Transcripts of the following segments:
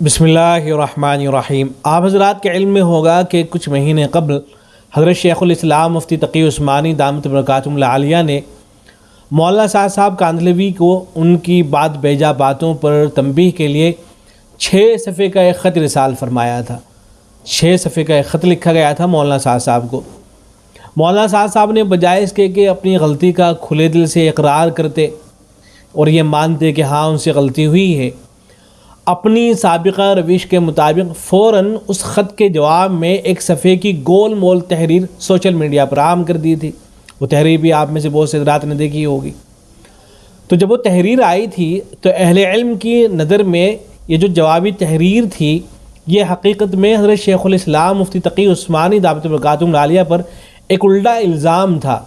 بسم اللہ الرحمن الرحیم۔ آپ حضرات کے علم میں ہوگا کہ کچھ مہینے قبل حضرت شیخ الاسلام مفتی تقی عثمانی دامت برکاتہم العالیہ نے مولانا سعد صاحب کاندھلوی کو ان کی بات بیجا باتوں پر تنبیہ کے لیے 6 صفحے کا ایک خط ارسال فرمایا تھا۔ 6 صفحے کا ایک خط لکھا گیا تھا مولانا سعد صاحب کو۔ مولانا سعد صاحب نے بجائے اس کے کہ اپنی غلطی کا کھلے دل سے اقرار کرتے اور یہ مانتے کہ ہاں ان سے غلطی ہوئی ہے، اپنی سابقہ روش کے مطابق فوراً اس خط کے جواب میں ایک صفحے کی گول مول تحریر سوشل میڈیا پر عام کر دی تھی۔ وہ تحریر بھی آپ میں سے بہت سے حضرات نے دیکھی ہوگی۔ تو جب وہ تحریر آئی تھی تو اہل علم کی نظر میں یہ جو جوابی تحریر تھی یہ حقیقت میں حضرت شیخ الاسلام مفتی تقی عثمانی دامت برکاتہم العالیہ پر ایک الٹا الزام تھا۔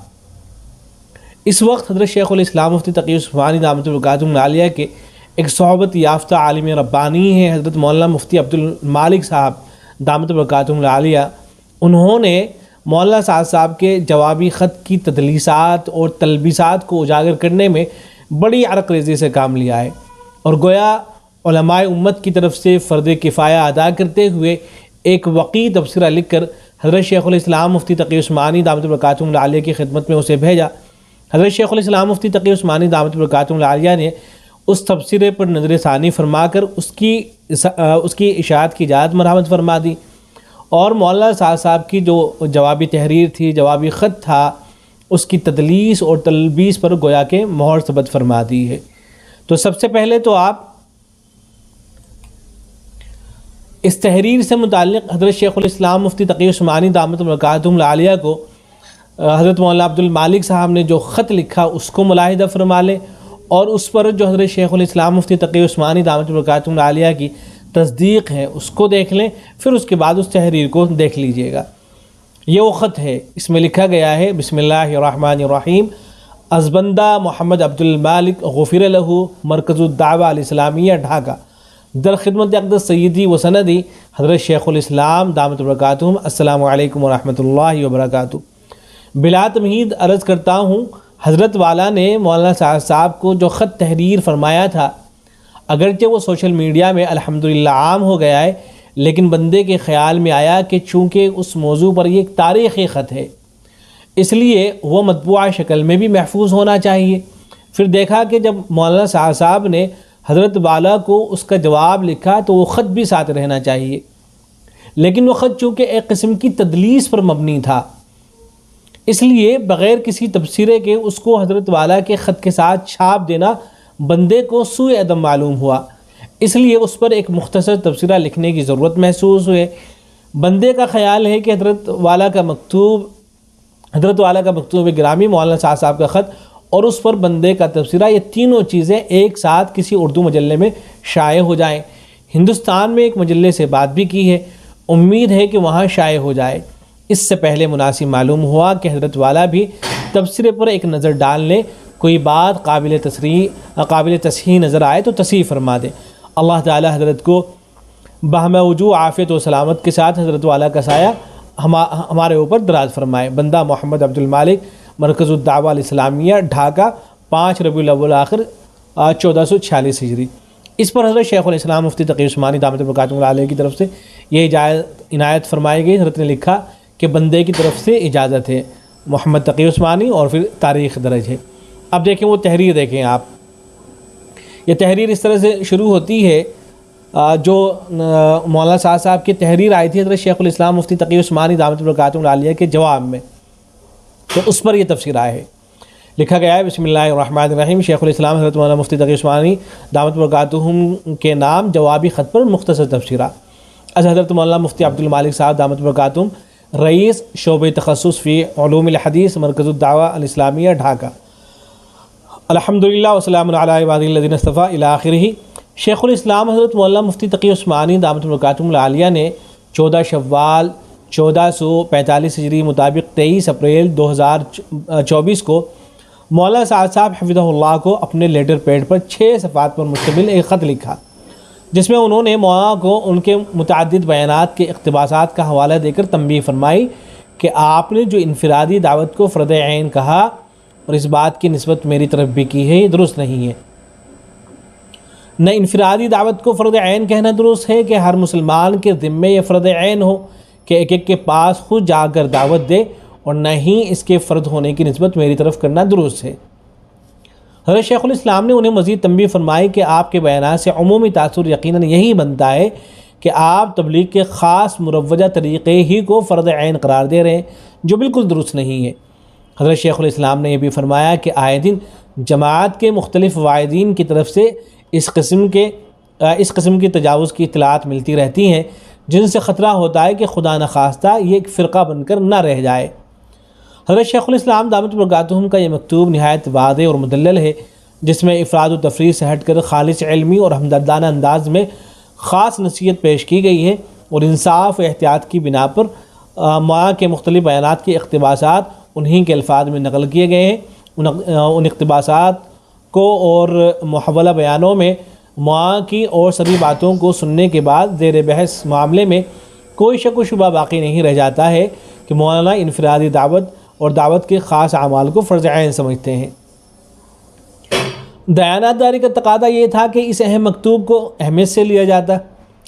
اس وقت حضرت شیخ الاسلام مفتی تقی عثمانی دامت برکاتہم العالیہ کے ایک صحبت یافتہ عالم ربانی ہیں حضرت مولانا مفتی عبدالمالک صاحب دامت برکاتہم العالیہ۔ انہوں نے مولانا سعد صاحب کے جوابی خط کی تدلیسات اور تلبیسات کو اجاگر کرنے میں بڑی عرق ریزی سے کام لیا ہے، اور گویا علماء امت کی طرف سے فرض کفایہ ادا کرتے ہوئے ایک وقی تبصرہ لکھ کر حضرت شیخ الاسلام مفتی تقی عثمانی دامت برکاتہم العالیہ کی خدمت میں اسے بھیجا۔ حضرت شیخ الاسلام مفتی تقی عثمانی دامت برکاتہم العالیہ نے اس تبصرے پر نظر ثانی فرما کر اس کی اشاعت کی اجازت مرحمت فرما دی، اور مولانا سعد صاحب کی جو جوابی تحریر تھی، جوابی خط تھا، اس کی تدلیس اور تلبیس پر گویا کہ مہر ثبت فرما دی ہے۔ تو سب سے پہلے تو آپ اس تحریر سے متعلق حضرت شیخ الاسلام مفتی تقی عثمانی دامت برکاتہم العالیہ کو حضرت مولانا عبدالمالک صاحب نے جو خط لکھا اس کو ملاحظہ فرما لیں، اور اس پر جو حضرت شیخ الاسلام مفتی تقی عثمانی دامت برکاتہم العالیہ کی تصدیق ہے اس کو دیکھ لیں، پھر اس کے بعد اس تحریر کو دیکھ لیجئے گا۔ یہ وہ خط ہے، اس میں لکھا گیا ہے بسم اللہ الرحمن الرحیم، از بندہ محمد عبدالمالک غفر لہ، مرکز الدعوہ الاسلامیہ ڈھاکہ، در خدمت اقدس سیدی و سندی حضرت شیخ الاسلام دامت برکاتہم، السلام علیکم ورحمۃ اللہ وبرکاتہ۔ بلا تمہید عرض کرتا ہوں، حضرت والا نے مولانا سعد صاحب کو جو خط تحریر فرمایا تھا اگرچہ وہ سوشل میڈیا میں الحمدللہ عام ہو گیا ہے، لیکن بندے کے خیال میں آیا کہ چونکہ اس موضوع پر یہ ایک تاریخی خط ہے اس لیے وہ مطبوعہ شکل میں بھی محفوظ ہونا چاہیے۔ پھر دیکھا کہ جب مولانا سعد صاحب نے حضرت والا کو اس کا جواب لکھا تو وہ خط بھی ساتھ رہنا چاہیے، لیکن وہ خط چونکہ ایک قسم کی تدلیس پر مبنی تھا، اس لیے بغیر کسی تبصرے کے اس کو حضرت والا کے خط کے ساتھ چھاپ دینا بندے کو سوء ادب معلوم ہوا، اس لیے اس پر ایک مختصر تبصرہ لکھنے کی ضرورت محسوس ہوئے۔ بندے کا خیال ہے کہ حضرت والا کا مکتوب گرامی، مولانا سعد صاحب کا خط اور اس پر بندے کا تبصرہ، یہ تینوں چیزیں ایک ساتھ کسی اردو مجلے میں شائع ہو جائیں۔ ہندوستان میں ایک مجلے سے بات بھی کی ہے، امید ہے کہ وہاں شائع ہو جائے۔ اس سے پہلے مناسب معلوم ہوا کہ حضرت والا بھی تبصرے پر ایک نظر ڈال لیں، کوئی بات قابل تصحیح نظر آئے تو تصحیح فرما دیں۔ اللہ تعالی حضرت کو بہمہ وجوہ عافیت و سلامت کے ساتھ حضرت والا کا سایہ ہمارے اوپر دراز فرمائے۔ بندہ محمد عبدالمالک، مرکز الدعوہ الاسلامیہ ڈھاکہ، 5 ربیع الاول آخر 1446 ہجری۔ اس پر حضرت شیخ الاسلام مفتی تقی عثمانی دامت برکاتہم العالیہ کی طرف سے یہ عنایت فرمائی گئی۔ حضرت نے لکھا کہ بندے کی طرف سے اجازت ہے، محمد تقی عثمانی، اور پھر تاریخ درج ہے۔ اب دیکھیں وہ تحریر، دیکھیں آپ، یہ تحریر اس طرح سے شروع ہوتی ہے جو مولانا سعد صاحب کی تحریر آئی تھی حضرت شیخ الاسلام مفتی تقی عثمانی دامت برکاتہم العالیہ کے جواب میں، تو اس پر یہ تفسیر آئے ہے۔ لکھا گیا ہے بسم اللہ الرحمن الرحیم، شیخ الاسلام حضرت مولانا مفتی تقی عثمانی دامت برکاتہم کے نام جوابی خط پر مختصر تفسیرہ از حضرت مولانا مفتی عبدالمالک صاحب دامت برکاتہم، رئیس شعبہ تخصص فی علوم الحدیث، مرکز الدعوہ الاسلامیہ ڈھاکہ، الحمدللہ وسلام علی عبادہ الذین اصطفیٰ الی آخرہ۔ شیخ الاسلام حضرت مولانا مفتی تقی عثمانی دامت برکاتہم العالیہ نے 14 شوال 1445 ہجری مطابق 23 اپریل 2024 کو مولانا سعد صاحب حفظہ اللہ کو اپنے لیٹر پیڈ پر 6 صفحات پر مشتمل ایک خط لکھا، جس میں انہوں نے مولانا کو ان کے متعدد بیانات کے اقتباسات کا حوالہ دے کر تنبیہ فرمائی کہ آپ نے جو انفرادی دعوت کو فرض عین کہا اور اس بات کی نسبت میری طرف بھی کی ہے، یہ درست نہیں ہے۔ نہ انفرادی دعوت کو فرض عین کہنا درست ہے کہ ہر مسلمان کے ذمے یہ فرض عین ہو کہ ایک ایک کے پاس خود جا کر دعوت دے، اور نہ ہی اس کے فرض ہونے کی نسبت میری طرف کرنا درست ہے۔ حضرت شیخ الاسلام نے انہیں مزید تنبیہ فرمائی کہ آپ کے بیانات سے عمومی تاثر یقیناً یہی بنتا ہے کہ آپ تبلیغ کے خاص مروجہ طریقے ہی کو فرض عین قرار دے رہے ہیں، جو بالکل درست نہیں ہے۔ حضرت شیخ الاسلام نے یہ بھی فرمایا کہ آئے دن جماعت کے مختلف واعظین کی طرف سے اس قسم کی تجاوز کی اطلاعات ملتی رہتی ہیں، جن سے خطرہ ہوتا ہے کہ خدا نخواستہ یہ ایک فرقہ بن کر نہ رہ جائے۔ حضرت شیخ الاسلام دامت برکاتہم کا یہ مکتوب نہایت واضح اور مدلل ہے، جس میں افراد و تفریح سے ہٹ کر خالص علمی اور ہمدردانہ انداز میں خاص نصیحت پیش کی گئی ہے، اور انصاف و احتیاط کی بنا پر معاہ کے مختلف بیانات کے اقتباسات انہی کے الفاظ میں نقل کیے گئے ہیں۔ ان اقتباسات کو اور محولہ بیانوں میں معاہ کی اور سبھی باتوں کو سننے کے بعد زیر بحث معاملے میں کوئی شک و شبہ باقی نہیں رہ جاتا ہے کہ مولانا انفرادی دعوت اور دعوت کے خاص اعمال کو فرض عین سمجھتے ہیں۔ دیانت داری کا تقاضا یہ تھا کہ اس اہم مکتوب کو اہمیت سے لیا جاتا،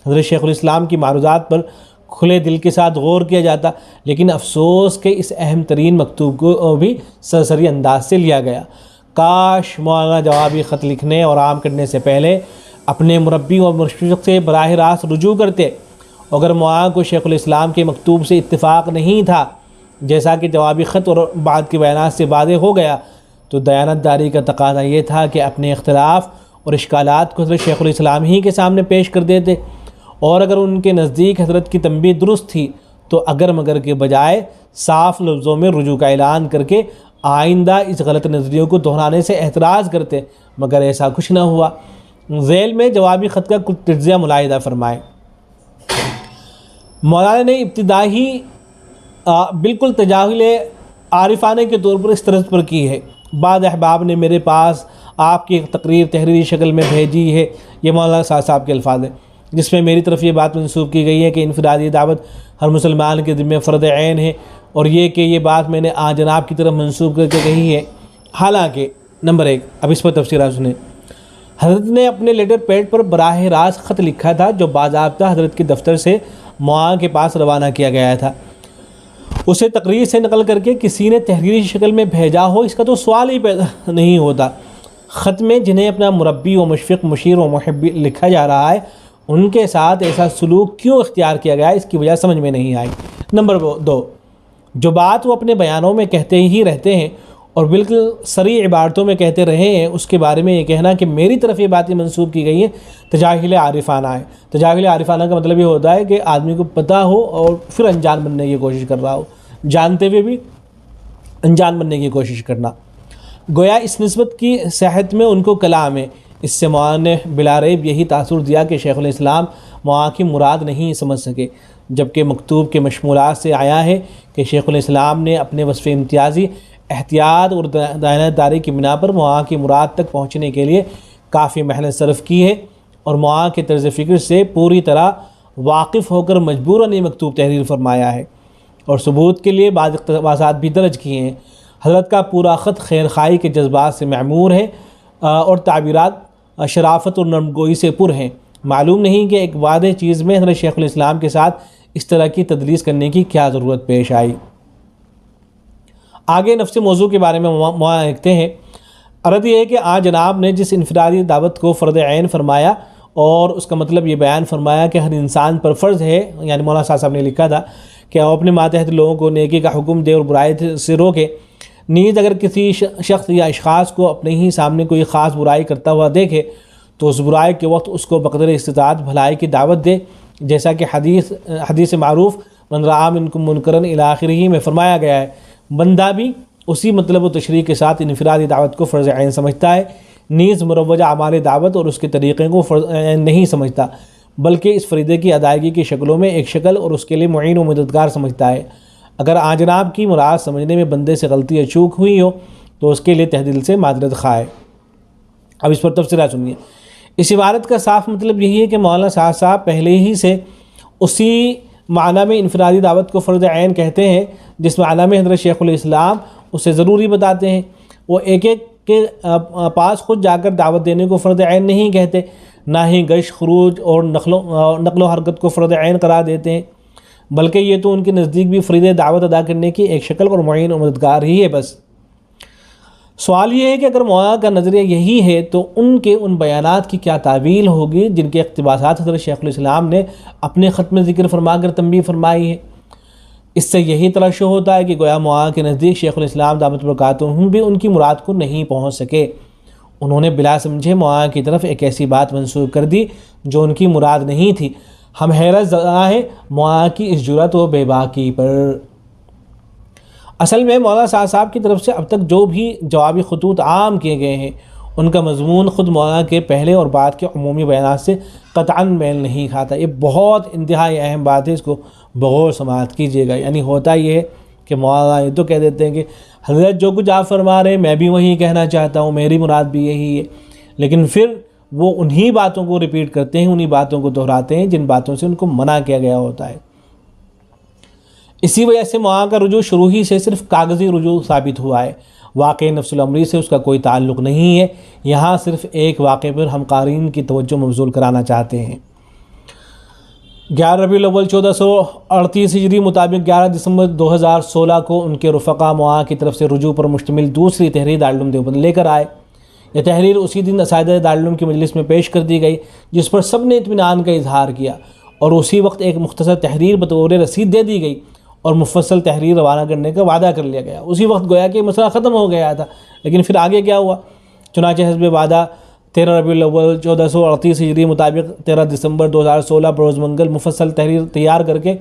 حضرت شیخ الاسلام کی معروضات پر کھلے دل کے ساتھ غور کیا جاتا، لیکن افسوس کہ اس اہم ترین مکتوب کو بھی سرسری انداز سے لیا گیا۔ کاش مولانا جوابی خط لکھنے اور عام کرنے سے پہلے اپنے مربی اور مرشد سے براہ راست رجوع کرتے۔ اگر مولانا کو شیخ الاسلام کے مکتوب سے اتفاق نہیں تھا، جیسا کہ جوابی خط اور بعد کے بیانات سے واضح ہو گیا، تو دیانت داری کا تقاضا یہ تھا کہ اپنے اختلاف اور اشکالات کو حضرت شیخ الاسلام ہی کے سامنے پیش کر دیتے، اور اگر ان کے نزدیک حضرت کی تنبیہ درست تھی تو اگر مگر کے بجائے صاف لفظوں میں رجوع کا اعلان کر کے آئندہ اس غلط نظریوں کو دہرانے سے احتراز کرتے، مگر ایسا کچھ نہ ہوا۔ ذیل میں جوابی خط کا کچھ تجزیہ ملاحظہ فرمائے۔ مولانا نے ابتدائی بالکل تجاہل عارفانے کے طور پر اس طرز پر کی ہے۔ بعض احباب نے میرے پاس آپ کی ایک تقریر تحریری شکل میں بھیجی ہے، یہ مولانا صاحب کے الفاظ ہیں، جس میں میری طرف یہ بات منسوب کی گئی ہے کہ انفرادی دعوت ہر مسلمان کے ذمہ فرض عین ہے، اور یہ بات میں نے جناب کی طرف منسوب کر کے کہی ہے۔ حالانکہ نمبر 1، اب اس پر تفصیلات سنیں۔ حضرت نے اپنے لیٹر پیڈ پر براہ راست خط لکھا تھا، جو باضابطہ حضرت کے دفتر سے معاہ کے پاس روانہ کیا گیا تھا۔ اسے تقریر سے نقل کر کے کسی نے تحریری شکل میں بھیجا ہو، اس کا تو سوال ہی پیدا نہیں ہوتا۔ خط میں جنہیں اپنا مربی و مشفق، مشیر و محب لکھا جا رہا ہے، ان کے ساتھ ایسا سلوک کیوں اختیار کیا گیا، اس کی وجہ سمجھ میں نہیں آئی۔ نمبر 2، جو بات وہ اپنے بیانوں میں کہتے ہی رہتے ہیں اور بالکل صریح عبارتوں میں کہتے رہے ہیں، اس کے بارے میں یہ کہنا کہ میری طرف یہ باتیں منسوب کی گئی ہیں، تجاہل عارفانہ ہے۔ تجاہل عارفانہ کا مطلب یہ ہوتا ہے کہ آدمی کو پتہ ہو اور پھر انجان بننے کی کوشش کر رہا ہو، جانتے ہوئے بھی انجان بننے کی کوشش کرنا۔ گویا اس نسبت کی صحت میں ان کو کلام ہے۔ اس سے مولانا نے بلا ریب یہی تاثر دیا کہ شیخ الاسلام مولانا کی مراد نہیں سمجھ سکے، جبکہ مکتوب کے مشمولات سے آیا ہے کہ شیخ الاسلام نے اپنے وصف امتیازی، احتیاط اور دیانت داری کی بنا پر مولانا کی مراد تک پہنچنے کے لیے کافی محنت صرف کی ہے، اور مولانا کے طرز فکر سے پوری طرح واقف ہو کر مجبوراً یہ مکتوب تحریر فرمایا ہے، اور ثبوت کے لیے بعض اقتباسات بھی درج کیے ہیں۔ حضرت کا پورا خط خیر خواہی کے جذبات سے معمور ہے، اور تعبیرات شرافت اور نرمگوئی سے پر ہیں۔ معلوم نہیں کہ ایک واضح چیز میں حضرت شیخ الاسلام کے ساتھ اس طرح کی تدلیس کرنے کی کیا ضرورت پیش آئی۔ آگے نفس موضوع کے بارے میں مولانا لکھتے ہیں، عرض یہ ہے کہ جناب نے جس انفرادی دعوت کو فرض عین فرمایا اور اس کا مطلب یہ بیان فرمایا کہ ہر انسان پر فرض ہے، یعنی مولانا صاحب نے لکھا تھا کہ وہ اپنے ماتحت لوگوں کو نیکی کا حکم دے اور برائی سے روکے۔ نیز اگر کسی شخص یا اشخاص کو اپنے ہی سامنے کوئی خاص برائی کرتا ہوا دیکھے تو اس برائی کے وقت اس کو بقدر استطاعت بھلائی کی دعوت دے، جیسا کہ حدیث معروف من رأى منکم منکرا الی آخرہ میں فرمایا گیا ہے۔ بندہ بھی اسی مطلب و تشریح کے ساتھ انفرادی دعوت کو فرض عین سمجھتا ہے، نیز مروجہ اعمال دعوت اور اس کے طریقے کو فرض عین نہیں سمجھتا، بلکہ اس فریضے کی ادائیگی کی شکلوں میں ایک شکل اور اس کے لیے معین و مددگار سمجھتا ہے۔ اگر جناب کی مراد سمجھنے میں بندے سے غلطی یا چوک ہوئی ہو تو اس کے لیے تہ دل سے معذرت خواہ۔ اب اس پر تفصیلات سنیے۔ اس عبارت کا صاف مطلب یہی ہے کہ مولانا صاحب پہلے ہی سے اسی معنی میں انفرادی دعوت کو فرض عین کہتے ہیں جس معنی میں حضرت شیخ الاسلام اسے ضروری بتاتے ہیں۔ وہ ایک ایک کے پاس خود جا کر دعوت دینے کو فرض عین نہیں کہتے، نہ ہی گشت خروج اور نقل و حرکت کو فرض عین قرار دیتے ہیں، بلکہ یہ تو ان کے نزدیک بھی فرض دعوت ادا کرنے کی ایک شکل اور معین و مددگار ہی ہے بس۔ سوال یہ ہے کہ اگر معاہدہ کا نظریہ یہی ہے تو ان کے ان بیانات کی کیا تعویل ہوگی جن کے اقتباسات حضرت شیخ الاسلام نے اپنے خط میں ذکر فرما کر تنبیہ فرمائی ہے؟ اس سے یہی ترشح ہوتا ہے کہ گویا معاہدہ کے نزدیک شیخ الاسلام دامت برکاتہم بھی ان کی مراد کو نہیں پہنچ سکے، انہوں نے بلا سمجھے معاہدہ کی طرف ایک ایسی بات منسوب کر دی جو ان کی مراد نہیں تھی۔ ہم حیرت زدہ ہیں معاہدہ کی اس جرأت و بے باکی پر۔ اصل میں مولانا سعد صاحب کی طرف سے اب تک جو بھی جوابی خطوط عام کیے گئے ہیں ان کا مضمون خود مولانا کے پہلے اور بعد کے عمومی بیانات سے قطعاً میل نہیں کھاتا۔ یہ بہت انتہائی اہم بات ہے، اس کو بغور سماعت کیجیے گا۔ یعنی ہوتا یہ ہے کہ مولانا یہ تو کہہ دیتے ہیں کہ حضرت جو کچھ آپ فرما رہے ہیں میں بھی وہی کہنا چاہتا ہوں، میری مراد بھی یہی ہے، لیکن پھر وہ انہی باتوں کو ریپیٹ کرتے ہیں، انہی باتوں کو دہراتے ہیں جن باتوں سے ان کو منع کیا گیا ہوتا ہے۔ اسی وجہ سے معاہدہ کا رجوع شروع ہی سے صرف کاغذی رجوع ثابت ہوا ہے، واقع نفس الامری سے اس کا کوئی تعلق نہیں ہے۔ یہاں صرف ایک واقعے پر ہم قارئین کی توجہ مبذول کرانا چاہتے ہیں۔ 11 ربیع الاول 1438 ہجری مطابق 11 دسمبر 2016 کو ان کے رفقا معاہدہ کی طرف سے رجوع پر مشتمل دوسری تحریر دارالعلوم دیوبند لے کر آئے۔ یہ تحریر اسی دن اساتذہ دارالعلوم کی مجلس میں پیش کر دی گئی جس پر سب نے اطمینان کا اظہار کیا، اور اسی وقت ایک مختصر تحریر بطور رسید دے دی گئی اور مفصل تحریر روانہ کرنے کا وعدہ کر لیا گیا۔ اسی وقت گویا کہ مسئلہ ختم ہو گیا تھا، لیکن پھر آگے کیا ہوا؟ چنانچہ حسب وعدہ 13 ربیع الاول 1438 ہجری مطابق 13 دسمبر 2016 بروز منگل مفصل تحریر تیار کر کے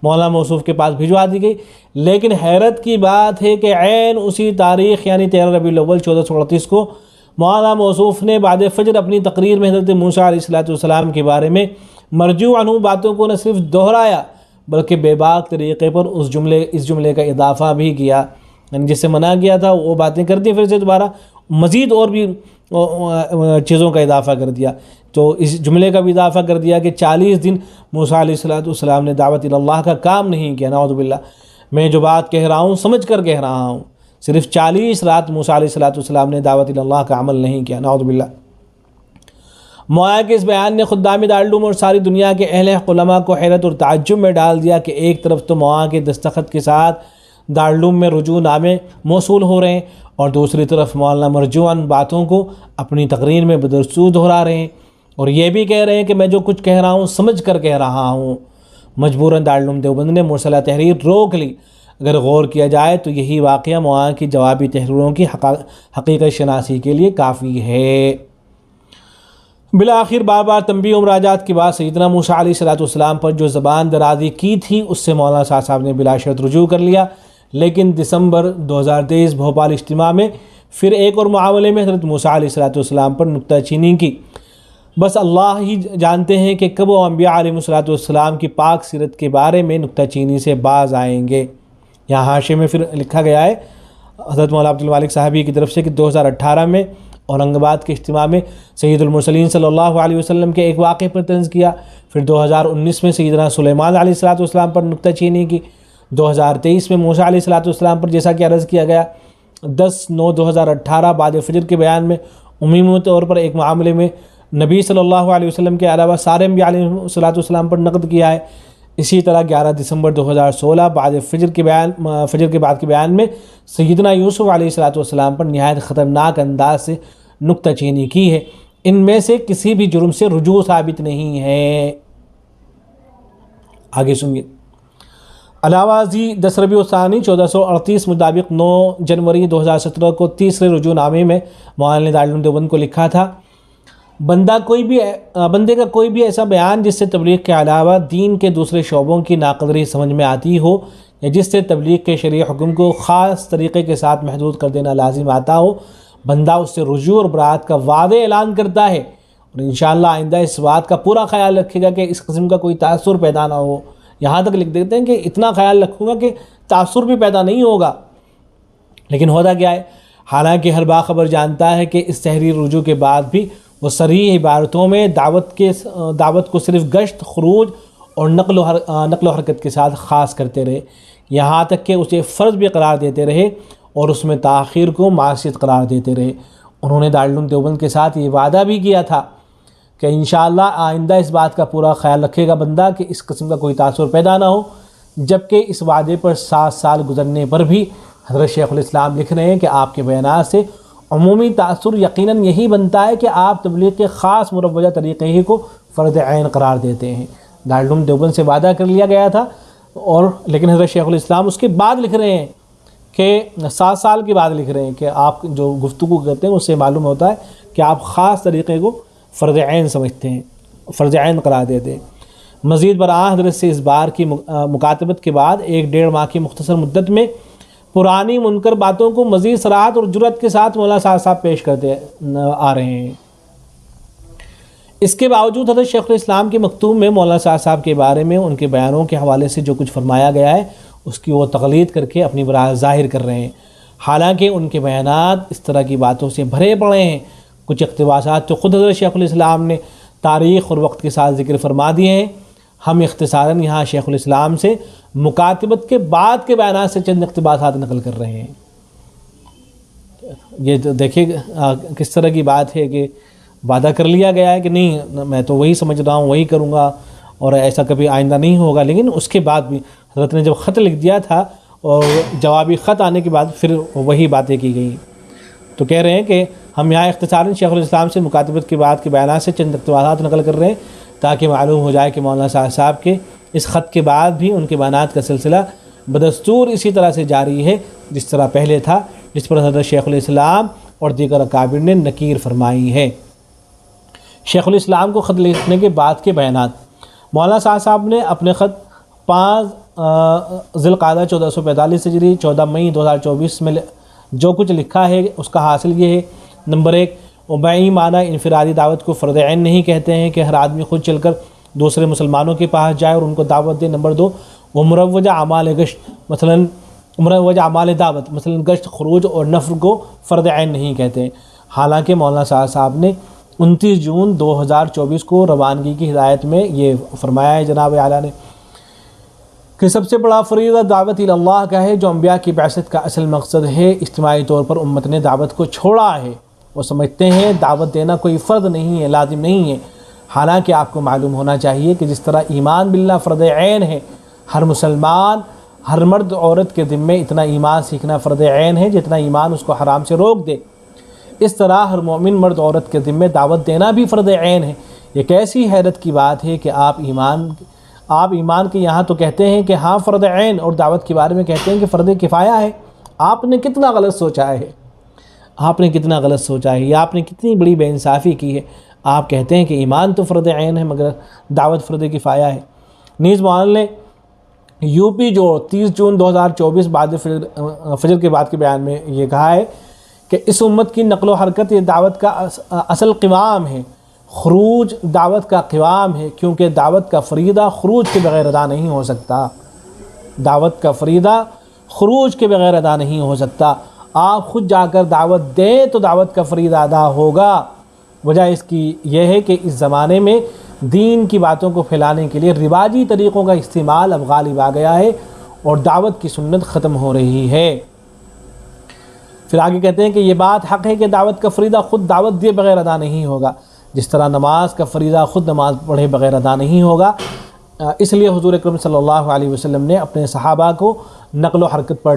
مولانا موصوف کے پاس بھجوا دی گئی۔ لیکن حیرت کی بات ہے کہ عین اسی تاریخ یعنی 13 ربیع الاول 1438 کو مولانا موصوف نے بعد فجر اپنی تقریر میں حضرت موسیٰ علیہ السلام کے بارے میں مرجوع عنہ باتوں کو نہ صرف دہرایا بلکہ بے باک طریقے پر اس جملے کا اضافہ بھی کیا، یعنی جس سے منع کیا تھا وہ باتیں کر دی، پھر سے دوبارہ مزید اور بھی چیزوں کا اضافہ کر دیا۔ تو اس جملے کا بھی اضافہ کر دیا کہ 40 دن موسیٰ علیہ السلام نے دعوت اللہ کا کام نہیں کیا۔ نعوذ باللہ، میں جو بات کہہ رہا ہوں سمجھ کر کہہ رہا ہوں، صرف 40 رات موسیٰ علیہ السلام نے دعوت اللہ کا عمل نہیں کیا۔ نعوذ باللہ۔ معاہدہ کے اس بیان نے خدام دارالعلوم اور ساری دنیا کے اہل علماء کو حیرت اور تعجب میں ڈال دیا کہ ایک طرف تو معاہدہ کے دستخط کے ساتھ دارالعلوم میں رجوع نامے موصول ہو رہے ہیں اور دوسری طرف مولانا مرجوعاً باتوں کو اپنی تقریر میں بدرسو دہرا رہے ہیں اور یہ بھی کہہ رہے ہیں کہ میں جو کچھ کہہ رہا ہوں سمجھ کر کہہ رہا ہوں۔ مجبوراً دارالعلوم دیوبند نے مرسلہ تحریر روک لی۔ اگر غور کیا جائے تو یہی واقعہ معاہدہ کی جوابی تحریروں کی حقیقت شناسی کے لیے کافی ہے۔ بالآخر بار بار تنبیہ و مراجعات کے بعد سیدنا موسیٰ علیہ السلام پر جو زبان درازی کی تھی اس سے مولانا سعد صاحب نے بلا شرط رجوع کر لیا، لیکن دسمبر 2023 بھوپال اجتماع میں پھر ایک اور معاملے میں حضرت موسیٰ علیہ السلام پر نکتہ چینی کی۔ بس اللہ ہی جانتے ہیں کہ کب وہ انبیاء علیہ السلام کی پاک سیرت کے بارے میں نکتہ چینی سے باز آئیں گے۔ یہاں حاشیے میں پھر لکھا گیا ہے حضرت مولانا عبد المالک صاحبی کی طرف سے کہ 2018 میں اورنگ آباد کے اجتماع میں سید المرسلین صلی اللہ علیہ وسلم کے ایک واقعے پر طنز کیا، پھر 2019 میں سیدنا سلیمان علیہ السلام پر نکتہ چینی کی، 2023 میں موسیٰ علیہ السلام پر جیسا کہ عرض کیا گیا 10/9/2018 بعد فجر کے بیان میں عمومی طور پر ایک معاملے میں نبی صلی اللہ علیہ وسلم کے علاوہ سارے انبیاء علیہ السلام پر نقد کیا ہے۔ اسی طرح 11 دسمبر 2016 بعد فجر کے بعد کے بیان میں سیدنا یوسف علیہ السلام پر نہایت خطرناک انداز سے نکتہ چینی کی ہے۔ ان میں سے کسی بھی جرم سے رجوع ثابت نہیں ہے۔ آگے سنیے۔ علاوہ ازیں 10 ربیع الثانی 1438 مطابق 9 جنوری 2017 کو تیسرے رجوع نامے میں مولانا نے دارالعلوم دیوبند کو لکھا تھا، بندے کا کوئی بھی ایسا بیان جس سے تبلیغ کے علاوہ دین کے دوسرے شعبوں کی ناقدری سمجھ میں آتی ہو یا جس سے تبلیغ کے شرعی حکم کو خاص طریقے کے ساتھ محدود کر دینا لازم آتا ہو، بندہ اس سے رجوع اور برات کا واضح اعلان کرتا ہے اور انشاءاللہ آئندہ اس بات کا پورا خیال رکھے گا کہ اس قسم کا کوئی تاثر پیدا نہ ہو۔ یہاں تک لکھ دیتے ہیں کہ اتنا خیال رکھوں گا کہ تاثر بھی پیدا نہیں ہوگا۔ لیکن ہوتا کیا ہے؟ حالانکہ ہر باخبر جانتا ہے کہ اس تحریر رجوع کے بعد بھی وہ صریح عبارتوں میں دعوت کو صرف گشت، خروج اور نقل و حرکت کے ساتھ خاص کرتے رہے، یہاں تک کہ اسے فرض بھی قرار دیتے رہے اور اس میں تاخیر کو معصیت قرار دیتے رہے۔ انہوں نے دارالعلوم دیوبند کے ساتھ یہ وعدہ بھی کیا تھا کہ انشاءاللہ آئندہ اس بات کا پورا خیال رکھے گا بندہ کہ اس قسم کا کوئی تاثر پیدا نہ ہو، جبکہ اس وعدے پر 7 سال گزرنے پر بھی حضرت شیخ الاسلام لکھ رہے ہیں کہ آپ کے بیانات سے عمومی تاثر یقیناً یہی بنتا ہے کہ آپ تبلیغ کے خاص مروجہ طریقے ہی کو فرض عین قرار دیتے ہیں۔ دارالعلوم دیوبند سے وعدہ کر لیا گیا تھا، اور لیکن حضرت شیخ الاسلام اس کے بعد لکھ رہے ہیں کہ 7 سال کے بعد لکھ رہے ہیں کہ آپ جو گفتگو کرتے ہیں اس سے معلوم ہوتا ہے کہ آپ خاص طریقے کو فرض عین سمجھتے ہیں، فرض عین قرار دیتے ہیں۔ مزید برآں حضرت سے اس بار کی مکاتبت کے بعد 1.5 ماہ کی مختصر مدت میں پرانی منکر باتوں کو مزید صراحت اور جرأت کے ساتھ مولانا صاحب پیش کرتے آ رہے ہیں۔ اس کے باوجود حضرت شیخ الاسلام کے مکتوب میں مولانا صاحب کے بارے میں ان کے بیانوں کے حوالے سے جو کچھ فرمایا گیا ہے اس کی وہ تقلید کر کے اپنی براءت ظاہر کر رہے ہیں، حالانکہ ان کے بیانات اس طرح کی باتوں سے بھرے پڑے ہیں۔ کچھ اقتباسات تو خود حضرت شیخ الاسلام نے تاریخ اور وقت کے ساتھ ذکر فرما دیے ہیں۔ ہم اختصاراً یہاں شیخ الاسلام سے مکاتبت کے بعد کے بیانات سے چند اقتباسات نقل کر رہے ہیں۔ یہ دیکھیے کس طرح کی بات ہے کہ وعدہ کر لیا گیا ہے کہ نہیں میں تو وہی سمجھ رہا ہوں، وہی کروں گا اور ایسا کبھی آئندہ نہیں ہوگا، لیکن اس کے بعد بھی حضرت نے جب خط لکھ دیا تھا اور جوابی خط آنے کے بعد پھر وہی باتیں کی گئیں۔ تو کہہ رہے ہیں کہ ہم یہاں اختصاراً شیخ الاسلام سے مکاتبت کے بعد کے بیانات سے چند اقتباسات نقل کر رہے ہیں تاکہ معلوم ہو جائے کہ مولانا صاحب کے اس خط کے بعد بھی ان کے بیانات کا سلسلہ بدستور اسی طرح سے جاری ہے جس طرح پہلے تھا، جس پر حضرت شیخ الاسلام اور دیگر اکابر نے نکیر فرمائی ہے۔ شیخ الاسلام کو خط لکھنے کے بعد کے بیانات: مولانا صاحب نے اپنے خط 5 ذی القعدہ 1445 ہجری 14 مئی 2024 میں جو کچھ لکھا ہے اس کا حاصل یہ ہے: نمبر 1، وبعی معنی انفرادی دعوت کو فرض عین نہیں کہتے ہیں کہ ہر آدمی خود چل کر دوسرے مسلمانوں کے پاس جائے اور ان کو دعوت دے۔ نمبر 2، وہ مروجہ اعمال گشت مروجہ اعمال دعوت مثلا گشت، خروج اور نفر کو فرض عین نہیں کہتے ہیں، حالانکہ مولانا صاحب نے 29 جون 2024 کو روانگی کی ہدایت میں یہ فرمایا ہے جناب اعلیٰ نے کہ سب سے بڑا فریضہ دعوت اللہ کا ہے، جو انبیاء کی بعثت کا اصل مقصد ہے۔ اجتماعی طور پر امت نے دعوت کو چھوڑا ہے، وہ سمجھتے ہیں دعوت دینا کوئی فرض نہیں ہے، لازم نہیں ہے، حالانکہ آپ کو معلوم ہونا چاہیے کہ جس طرح ایمان باللہ فرض عین ہے، ہر مسلمان ہر مرد عورت کے ذمے اتنا ایمان سیکھنا فرض عین ہے جتنا ایمان اس کو حرام سے روک دے، اس طرح ہر مومن مرد عورت کے ذمے دعوت دینا بھی فرض عین ہے۔ یہ کیسی حیرت کی بات ہے کہ آپ ایمان کے یہاں تو کہتے ہیں کہ ہاں فرض عین، اور دعوت کے بارے میں کہتے ہیں کہ فرض کفایہ ہے۔ آپ نے کتنا غلط سوچا ہے، آپ نے کتنا غلط سوچا ہے، یا آپ نے کتنی بڑی بے انصافی کی ہے۔ آپ کہتے ہیں کہ ایمان تو فرض عین ہے مگر دعوت فرض کفایہ ہے۔ نیز مولانا نے یو پی جو 30 جون 2024 بعد فجر کے بعد کے بیان میں یہ کہا ہے کہ اس امت کی نقل و حرکت یہ دعوت کا اصل قوام ہے، خروج دعوت کا قوام ہے، کیونکہ دعوت کا فریضہ خروج کے بغیر ادا نہیں ہو سکتا، دعوت کا فریضہ خروج کے بغیر ادا نہیں ہو سکتا۔ آپ خود جا کر دعوت دیں تو دعوت کا فریضہ ادا ہوگا۔ وجہ اس کی یہ ہے کہ اس زمانے میں دین کی باتوں کو پھیلانے کے لیے رواجی طریقوں کا استعمال اب غالب آ گیا ہے اور دعوت کی سنت ختم ہو رہی ہے۔ پھر آگے کہتے ہیں کہ یہ بات حق ہے کہ دعوت کا فریضہ خود دعوت دیے بغیر ادا نہیں ہوگا، جس طرح نماز کا فریضہ خود نماز پڑھے بغیر ادا نہیں ہوگا۔ اس لیے حضور اکرم صلی اللہ علیہ وسلم نے اپنے صحابہ کو نقل و حرکت پر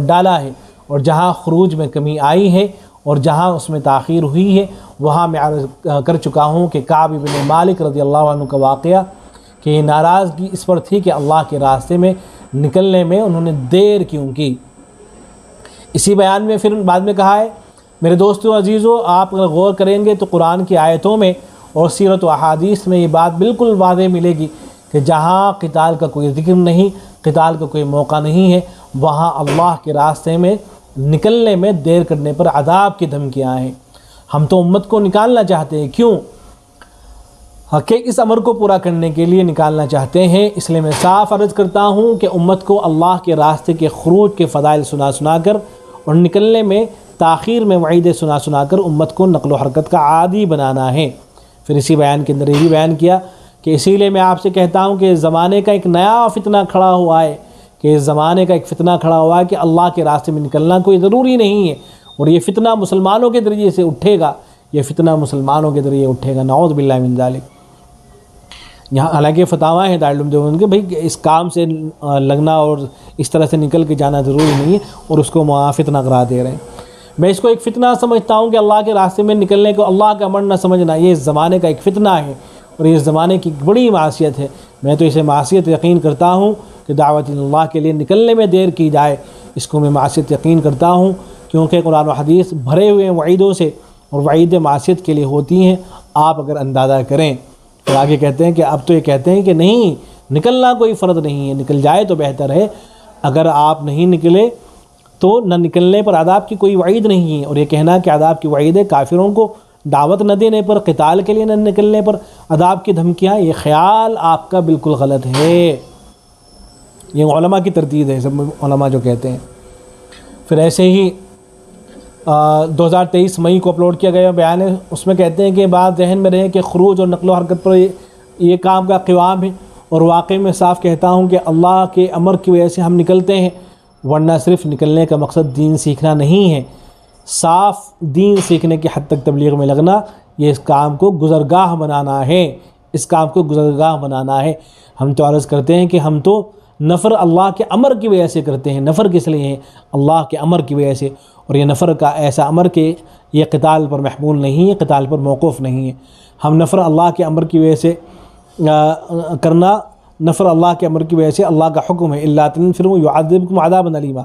ڈالا ہے، اور جہاں خروج میں کمی آئی ہے اور جہاں اس میں تاخیر ہوئی ہے وہاں میں عرض کر چکا ہوں کہ کعب بن مالک رضی اللہ عنہ کا واقعہ کہ یہ ناراضگی اس پر تھی کہ اللہ کے راستے میں نکلنے میں انہوں نے دیر کیوں کی۔ اسی بیان میں پھر بعد میں کہا ہے: میرے دوستو عزیزو، آپ اگر غور کریں گے تو قرآن کی آیتوں میں اور سیرت و احادیث میں یہ بات بالکل واضح ملے گی کہ جہاں قتال کا کوئی ذکر نہیں، قتال کا کوئی موقع نہیں ہے، وہاں اللہ کے راستے میں نکلنے میں دیر کرنے پر عذاب کی دھمکیاں ہیں۔ ہم تو امت کو نکالنا چاہتے ہیں، کیوں کہ اس امر کو پورا کرنے کے لیے نکالنا چاہتے ہیں۔ اس لیے میں صاف عرض کرتا ہوں کہ امت کو اللہ کے راستے کے خروج کے فضائل سنا کر اور نکلنے میں تاخیر میں وعیدیں سنا کر امت کو نقل و حرکت کا عادی بنانا ہے۔ پھر اسی بیان کے اندر یہ بھی بیان کیا کہ اسی لیے میں آپ سے کہتا ہوں کہ اس زمانے کا ایک نیا فتنہ کھڑا ہوا ہے، کہ اللہ کے راستے میں نکلنا کوئی ضروری نہیں ہے، اور یہ فتنہ مسلمانوں کے ذریعے سے اٹھے گا، یہ فتنہ مسلمانوں کے ذریعے اٹھے گا، نعوذ باللہ من ذالک۔ یہاں حالانکہ فتاویٰ ہیں دارالعلوم دیوبند کے، بھائی اس کام سے لگنا اور اس طرح سے نکل کے جانا ضروری نہیں ہے، اور اس کو فتنہ قرار دے رہے ہیں۔ میں اس کو ایک فتنہ سمجھتا ہوں کہ اللہ کے راستے میں نکلنے کو اللہ کا امر نہ سمجھنا، یہ اس زمانے کا ایک فتنہ ہے اور یہ اس زمانے کی بڑی معصیت ہے۔ میں تو اسے معصیت یقین کرتا ہوں کہ دعوت اللہ کے لیے نکلنے میں دیر کی جائے، اس کو میں معصیت یقین کرتا ہوں، کیونکہ قرآن و حدیث بھرے ہوئے وعیدوں سے اور وعید معصیت کے لیے ہوتی ہیں۔ آپ اگر اندازہ کریں، پھر آگے کہتے ہیں کہ اب تو یہ کہتے ہیں کہ نہیں، نکلنا کوئی فرض نہیں ہے، نکل جائے تو بہتر ہے، اگر آپ نہیں نکلے تو نہ نکلنے پر عذاب کی کوئی وعید نہیں ہے، اور یہ کہنا کہ عذاب کی وعید ہے کافروں کو دعوت نہ دینے پر، قتال کے لیے نہ نکلنے پر عذاب کی دھمکیاں، یہ خیال آپ کا بالکل غلط ہے۔ یہ علماء کی تردید ہے، سب علماء جو کہتے ہیں۔ پھر ایسے ہی 2023 مئی کو اپلوڈ کیا گیا بیان ہے، اس میں کہتے ہیں کہ بات ذہن میں رہے کہ خروج اور نقل و حرکت پر یہ کام کا قوام ہے، اور واقعی میں صاف کہتا ہوں کہ اللہ کے امر کی وجہ سے ہم نکلتے ہیں، ورنہ صرف نکلنے کا مقصد دین سیکھنا نہیں ہے، صاف دین سیکھنے کی حد تک تبلیغ میں لگنا، یہ اس کام کو گزرگاہ بنانا ہے، اس کام کو گزرگاہ بنانا ہے۔ ہم تو عرض کرتے ہیں کہ ہم تو نفر اللہ کے امر کی وجہ سے کرتے ہیں، نفر کس لیے ہیں؟ اللہ کے امر کی وجہ سے، اور یہ نفر کا ایسا امر کہ یہ قتال پر محمول نہیں ہے، قتال پر موقوف نہیں ہے۔ ہم نفر اللہ کے امر کی وجہ سے کرنا، نفر اللہ کے امر کی وجہ سے اللہ کا حکم ہے، الا تنفروا يعذبكم عذابا الیما۔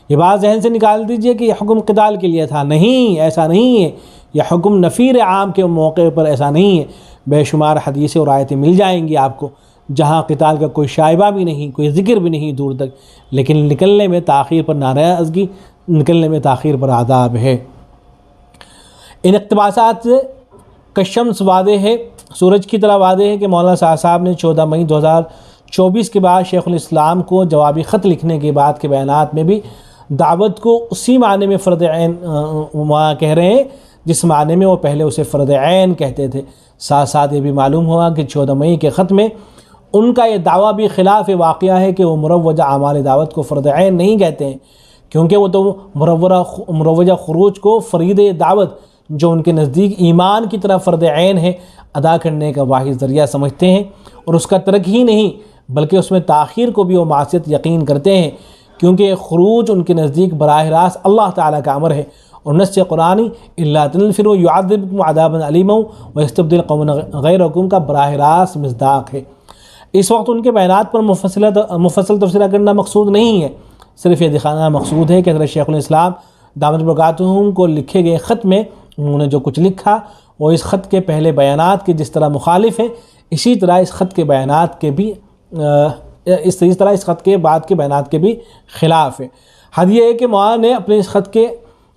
یہ بات ذہن سے نکال دیجئے کہ یہ حکم قتال کے لیے تھا، نہیں، ایسا نہیں ہے، یہ حکم نفیر عام کے موقع پر ایسا نہیں ہے۔ بے شمار حدیثیں اور آیتیں مل جائیں گی آپ کو جہاں قتال کا کوئی شائبہ بھی نہیں، کوئی ذکر بھی نہیں دور تک، لیکن نکلنے میں تاخیر پر ناراضگی، نکلنے میں تاخیر پر عذاب ہے۔ ان اقتباسات سے کشمس واضح ہے، سورج کی طرح واضح ہے کہ مولانا صاحب نے 14 مئی 2024 کے بعد شیخ الاسلام کو جوابی خط لکھنے کے بعد کے بیانات میں بھی دعوت کو اسی معنی میں فرض عین کہہ رہے ہیں جس معنی میں وہ پہلے اسے فرض عین کہتے تھے۔ ساتھ ساتھ یہ بھی معلوم ہوا کہ 14 مئی کے خط میں ان کا یہ دعویٰ بھی خلاف واقعہ ہے کہ وہ مروجہ اعمال دعوت کو فرض عین نہیں کہتے ہیں، کیونکہ وہ تو مروجہ خروج کو فرید دعوت جو ان کے نزدیک ایمان کی طرح فرض عین ہے ادا کرنے کا واحد ذریعہ سمجھتے ہیں، اور اس کا ترک ہی نہیں بلکہ اس میں تاخیر کو بھی وہ معصیت یقین کرتے ہیں، کیونکہ خروج ان کے نزدیک براہ راست اللہ تعالیٰ کا امر ہے، اور نص قرآنی الا تنفروا يعذبكم عذابا الیما ويستبدل قوما غیرکم کا براہ راست مصداق ہے۔ اس وقت ان کے بیانات پر مفصل تبصرہ کرنا مقصود نہیں ہے، صرف یہ دکھانا مقصود ہے کہ حضرت شیخ الاسلام دامت برکاتہم کو لکھے گئے خط میں انہوں نے جو کچھ لکھا وہ اس خط کے پہلے بیانات کے جس طرح مخالف ہے، اسی طرح اس خط کے بیانات کے بھی اس طرح اس خط کے بعد کے بیانات کے بھی خلاف ہے۔ حد یہ ہے کہ مولانا نے اپنے اس خط کے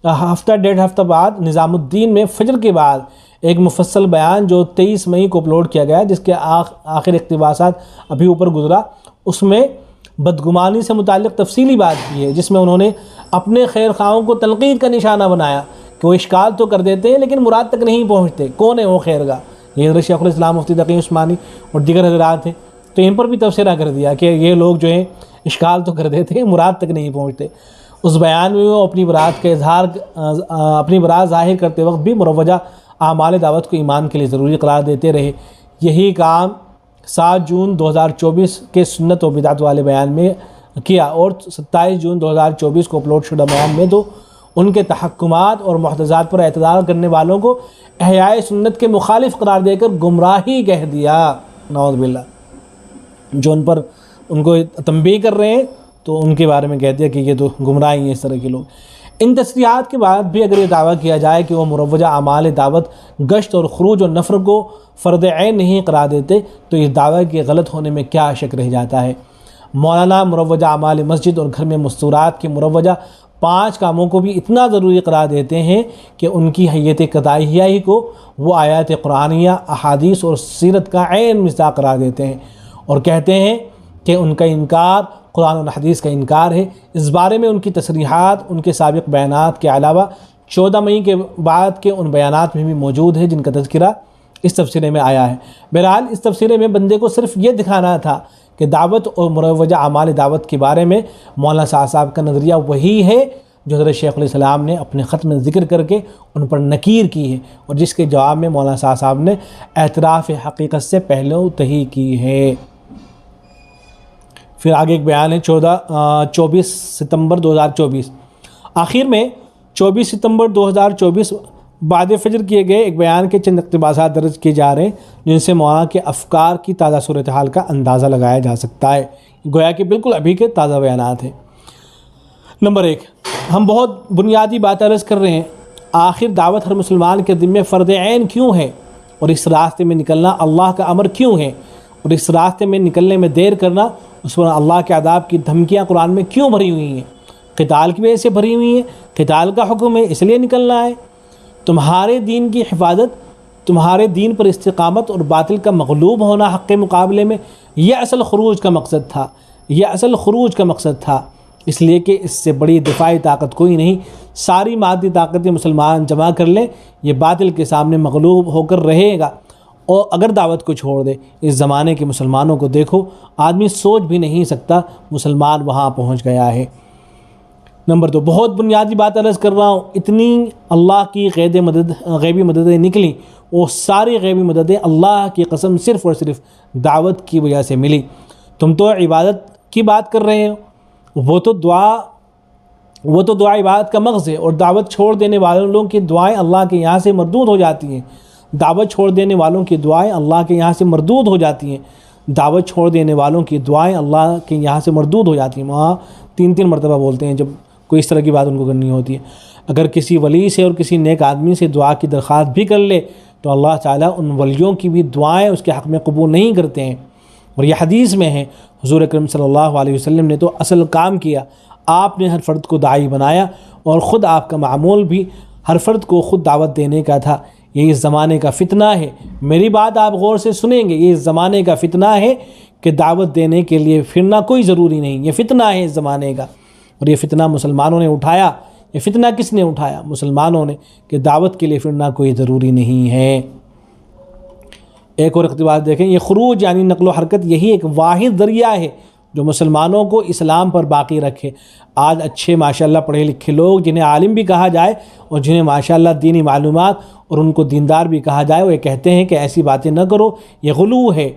ہفتہ ڈیڑھ ہفتہ بعد نظام الدین میں فجر کے بعد ایک مفصل بیان جو 23 مئی کو اپلوڈ کیا گیا، جس کے آخر اقتباسات ابھی اوپر گزرا، اس میں بدگمانی سے متعلق تفصیلی بات کی ہے، جس میں انہوں نے اپنے خیر خواہوں کو تنقید کا نشانہ بنایا کہ وہ اشکال تو کر دیتے ہیں لیکن مراد تک نہیں پہنچتے، کون ہے وہ خیر گاہ؟ یہ حضرت شیخ الاسلام مفتی تقی عثمانی اور دیگر حضرات ہیں، تو ان پر بھی تبصرہ کر دیا کہ یہ لوگ جو ہیں اشکال تو کر دیتے ہیں، مراد تک نہیں پہنچتے۔ اس بیان میں وہ اپنی برات ظاہر کرتے وقت بھی مروجہ اعمال دعوت کو ایمان کے لیے ضروری قرار دیتے رہے۔ یہی کام 7 جون 2024 کے سنت و بدعت والے بیان میں کیا، اور 27 جون 2024 کو اپلوڈ شدہ بیان میں تو ان کے تحکمات اور محتجات پر اعتراض کرنے والوں کو احیاء سنت کے مخالف قرار دے کر گمراہی کہہ دیا، نعوذ باللہ۔ جو ان پر ان کو تنبیہ کر رہے ہیں تو ان کے بارے میں کہہ دیا کہ یہ تو گمراہی ہیں اس طرح کے لوگ۔ ان تصریحات کے بعد بھی اگر یہ دعویٰ کیا جائے کہ وہ مروجہ اعمال دعوت گشت اور خروج اور نفر کو فرض عین نہیں قرار دیتے تو اس دعویٰ کے غلط ہونے میں کیا شک رہ جاتا ہے؟ مولانا مروجہ اعمال مسجد اور گھر میں مستورات کے مروجہ 5 کاموں کو بھی اتنا ضروری قرار دیتے ہیں کہ ان کی حیت قطعیہ ہی کو وہ آیات قرآنیہ، احادیث اور سیرت کا عین مصداق قرار دیتے ہیں، اور کہتے ہیں کہ ان کا انکار قرآن و حدیث کا انکار ہے۔ اس بارے میں ان کی تصریحات ان کے سابق بیانات کے علاوہ 14 مئی کے بعد کے ان بیانات میں بھی موجود ہے جن کا تذکرہ اس تفسیرے میں آیا ہے۔ بہرحال اس تفسیرے میں بندے کو صرف یہ دکھانا تھا کہ دعوت اور مروجہ اعمال دعوت کے بارے میں مولانا صاحب کا نظریہ وہی ہے جو حضرت شیخ علیہ السلام نے اپنے خط میں ذکر کر کے ان پر نکیر کی ہے، اور جس کے جواب میں مولانا صاحب نے اعتراف حقیقت سے پہلے تہی کی ہے۔ پھر آگے ایک بیان ہے 24 ستمبر 2024۔ آخر میں 24 ستمبر 2024 بعد فجر کیے گئے ایک بیان کے چند اقتباسات درج کیے جا رہے ہیں، جن سے مولانا کے افکار کی تازہ صورتحال کا اندازہ لگایا جا سکتا ہے، گویا کہ بالکل ابھی کے تازہ بیانات ہیں۔ نمبر 1، ہم بہت بنیادی بات عرض کر رہے ہیں، آخر دعوت ہر مسلمان کے ذمہ فرض عین کیوں ہے، اور اس راستے میں نکلنا اللہ کا امر کیوں ہے، اور اس راستے میں نکلنے میں دیر کرنا اس پر اللہ کے عذاب کی دھمکیاں قرآن میں کیوں بھری ہوئی ہیں؟ قتال کی وجہ سے بھری ہوئی ہیں، قتال کا حکم ہے اس لیے نکلنا ہے۔ تمہارے دین کی حفاظت، تمہارے دین پر استقامت اور باطل کا مغلوب ہونا حق کے مقابلے میں، یہ اصل خروج کا مقصد تھا، یہ اصل خروج کا مقصد تھا، اس لیے کہ اس سے بڑی دفاعی طاقت کوئی نہیں۔ ساری مادی طاقتیں مسلمان جمع کر لیں، یہ باطل کے سامنے مغلوب ہو کر رہے گا، اور اگر دعوت کو چھوڑ دے۔ اس زمانے کے مسلمانوں کو دیکھو، آدمی سوچ بھی نہیں سکتا مسلمان وہاں پہنچ گیا ہے۔ نمبر 2، بہت بنیادی بات عرض کر رہا ہوں، اتنی اللہ کی غیبی مددیں نکلی، وہ ساری غیبی مددیں اللہ کی قسم صرف اور صرف دعوت کی وجہ سے ملی۔ تم تو عبادت کی بات کر رہے ہو، وہ تو دعا عبادت کا مغز ہے، اور دعوت چھوڑ دینے والوں کی دعائیں اللہ کے یہاں سے مردود ہو جاتی ہیں۔ دعوت چھوڑ دینے والوں کی دعائیں اللہ کے یہاں سے مردود ہو جاتی ہیں، دعوت چھوڑ دینے والوں کی دعائیں اللہ کے یہاں سے مردود ہو جاتی ہیں۔ وہاں 3 مرتبہ بولتے ہیں جب کوئی اس طرح کی بات ان کو کرنی ہوتی ہے۔ اگر کسی ولی سے اور کسی نیک آدمی سے دعا کی درخواست بھی کر لے تو اللہ تعالیٰ ان ولیوں کی بھی دعائیں اس کے حق میں قبول نہیں کرتے ہیں، اور یہ حدیث میں ہے۔ حضور اکرم صلی اللہ علیہ وسلم نے تو اصل کام کیا، آپ نے ہر فرد کو داعی بنایا، اور خود آپ کا معمول بھی ہر فرد کو خود دعوت دینے کا تھا۔ یہ اس زمانے کا فتنہ ہے، میری بات آپ غور سے سنیں گے، یہ اس زمانے کا فتنہ ہے کہ دعوت دینے کے لیے پھرنا کوئی ضروری نہیں، یہ فتنہ ہے اس زمانے کا، اور یہ فتنہ مسلمانوں نے اٹھایا۔ یہ فتنہ کس نے اٹھایا؟ مسلمانوں نے، کہ دعوت کے لیے پھرنا کوئی ضروری نہیں ہے۔ ایک اور اقتباس دیکھیں، یہ خروج یعنی نقل و حرکت یہی ایک واحد ذریعہ ہے جو مسلمانوں کو اسلام پر باقی رکھے۔ آج اچھے ماشاءاللہ پڑھے لکھے لوگ، جنہیں عالم بھی کہا جائے اور جنہیں ماشاءاللہ دینی معلومات اور ان کو دیندار بھی کہا جائے، وہ یہ کہتے ہیں کہ ایسی باتیں نہ کرو، یہ غلو ہے۔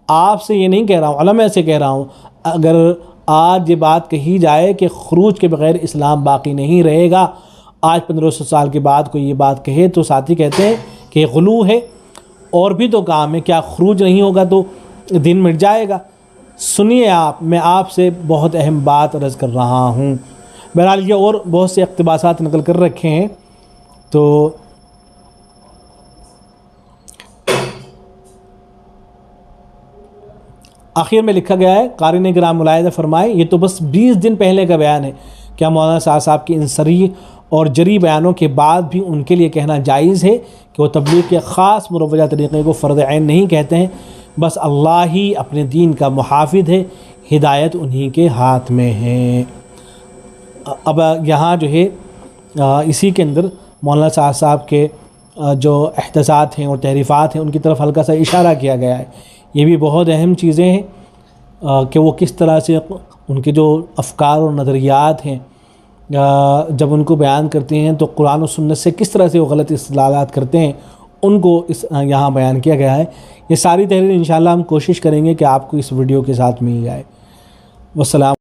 آپ سے یہ نہیں کہہ رہا ہوں، علماء سے کہہ رہا ہوں، اگر آج یہ بات کہی جائے کہ خروج کے بغیر اسلام باقی نہیں رہے گا، آج 1500 سال کے بعد کوئی یہ بات کہے تو ساتھی کہتے ہیں کہ یہ غلو ہے، اور بھی تو کام ہے، کیا خروج نہیں ہوگا تو دن مٹ جائے گا؟ سنیے آپ، میں آپ سے بہت اہم بات عرض کر رہا ہوں۔ بہرحال یہ اور بہت سے اقتباسات نقل کر رکھے ہیں، تو آخر میں لکھا گیا ہے، قارئ کرام ملاحظہ فرمائے، یہ تو بس 20 دن پہلے کا بیان ہے، کیا مولانا صاحب کی ان صریح اور جری بیانوں کے بعد بھی ان کے لیے کہنا جائز ہے کہ وہ تبلیغ کے خاص مروجہ طریقے کو فرض عین نہیں کہتے ہیں؟ بس اللہ ہی اپنے دین کا محافظ ہے، ہدایت انہی کے ہاتھ میں ہے۔ اب یہاں جو ہے اسی کے اندر مولانا صاحب کے جو احتجاجات ہیں اور تحریفات ہیں ان کی طرف ہلکا سا اشارہ کیا گیا ہے۔ یہ بھی بہت اہم چیزیں ہیں کہ وہ کس طرح سے ان کے جو افکار اور نظریات ہیں جب ان کو بیان کرتے ہیں تو قرآن و سنت سے کس طرح سے وہ غلط استدلالات کرتے ہیں، ان کو یہاں بیان کیا گیا ہے۔ یہ ساری تحریر انشاءاللہ ہم کوشش کریں گے کہ آپ کو اس ویڈیو کے ساتھ مل جائے۔ والسلام